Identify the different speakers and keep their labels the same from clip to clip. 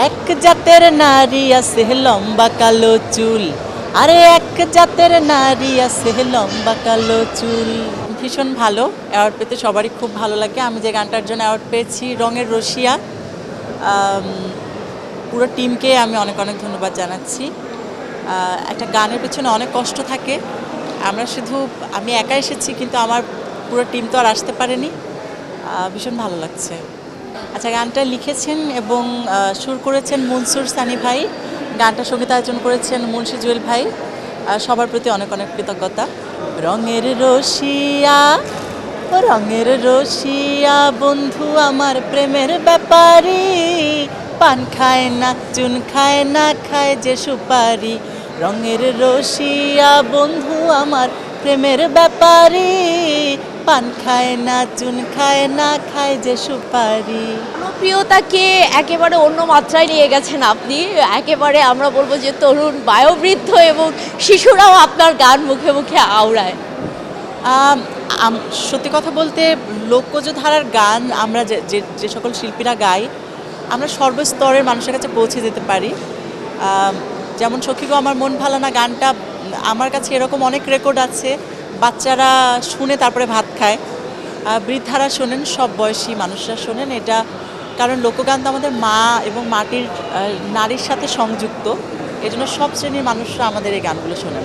Speaker 1: এক জাতের নারী আছে লম্বা কালো চুল, আরে এক জাতের নারী আছে লম্বা কালো চুল। ভীষণ ভালো, অ্যাওয়ার্ড পেতে সবারই খুব ভালো লাগে। আমি যে গানটার জন্য অ্যাওয়ার্ড পেয়েছি, রঙের রসিয়া, পুরো টিমকে আমি অনেক অনেক ধন্যবাদ জানাচ্ছি। একটা গানের পেছনে অনেক কষ্ট থাকে। আমি একা এসেছি, কিন্তু আমার পুরো টিম তো আর আসতে পারেনি। ভীষণ ভালো লাগছে। আচ্ছা, গানটা লিখেছেন এবং সুর করেছেন মনসুর সানি ভাই, গানটা সঙ্গীতায়োজন করেছেন মুন্সি জুয়েল ভাই। সবার প্রতি অনেক অনেক কৃতজ্ঞতা। রঙের রসিয়া, রঙের রসিয়া বন্ধু আমার প্রেমের ব্যাপারী, পান খায় না চুন খায় না খায় যে সুপারি। রঙের রসিয়া বন্ধু আমার প্রেমের ব্যাপারী, পান খায় না চুন খায় না খায় যে সুপারি।
Speaker 2: জনপ্রিয়তাকে একেবারে অন্য মাত্রায় নিয়ে গেছেন আপনি। একেবারে আমরা বলবো যে তরুণ, বয়োবৃদ্ধ এবং শিশুরাও আপনার গান মুখে মুখে আওড়ায়।
Speaker 1: সত্যি কথা বলতে, লোকজ ধারার গান আমরা যে সকল শিল্পীরা গাই, আমরা সর্বস্তরের মানুষের কাছে পৌঁছে যেতে পারি। যেমন সখী গো আমার মন ভালো না গানটা, আমার কাছে এরকম অনেক রেকর্ড আছে। বাচ্চারা শুনে তারপরে ভাত খায়, বৃদ্ধারা শোনেন, সব বয়সী মানুষরা শোনেন এটা। কারণ লোকগান তো আমাদের মা এবং মাটির নারীর সাথে সংযুক্ত, এজন্য সব শ্রেণীর মানুষরা আমাদের এই গানগুলো শোনেন।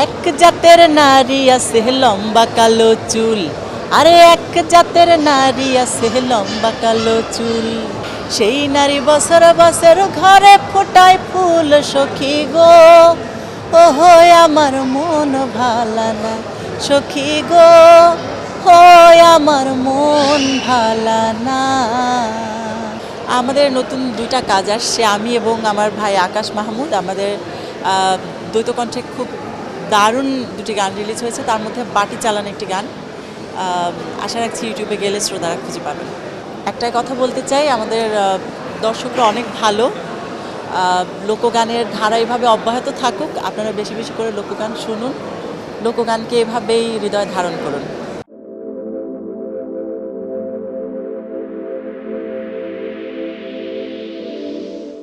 Speaker 1: এক জাতের নারী আছে লম্বা কালো চুল, আরে এক জাতের নারী আছে লম্বা কালো চুল। সেই নারী বছর বছর ঘরে ফোটায় ফুল সখী গো, ওহো আমার মন ভালা না সখী গো, হয় আমার মন ভালা না। আমাদের নতুন দুইটা কাজ আসছে, আমি এবং আমার ভাই আকাশ মাহমুদ। আমাদের দ্বৈত কণ্ঠে খুব দারুণ দুটি গান রিলিজ হয়েছে, তার মধ্যে বাটি চালান একটি গান। আশা রাখছি ইউটিউবে গেলে শ্রোতারা খুঁজে পাবেন। একটাই কথা বলতে চাই, আমাদের দর্শকরা অনেক ভালো। লোকগানের ধারা এভাবে অব্যাহত থাকুক, আপনারা বেশি বেশি করে লোকগান শুনুন, লোকগানকে এভাবেই হৃদয়ে ধারণ করুন।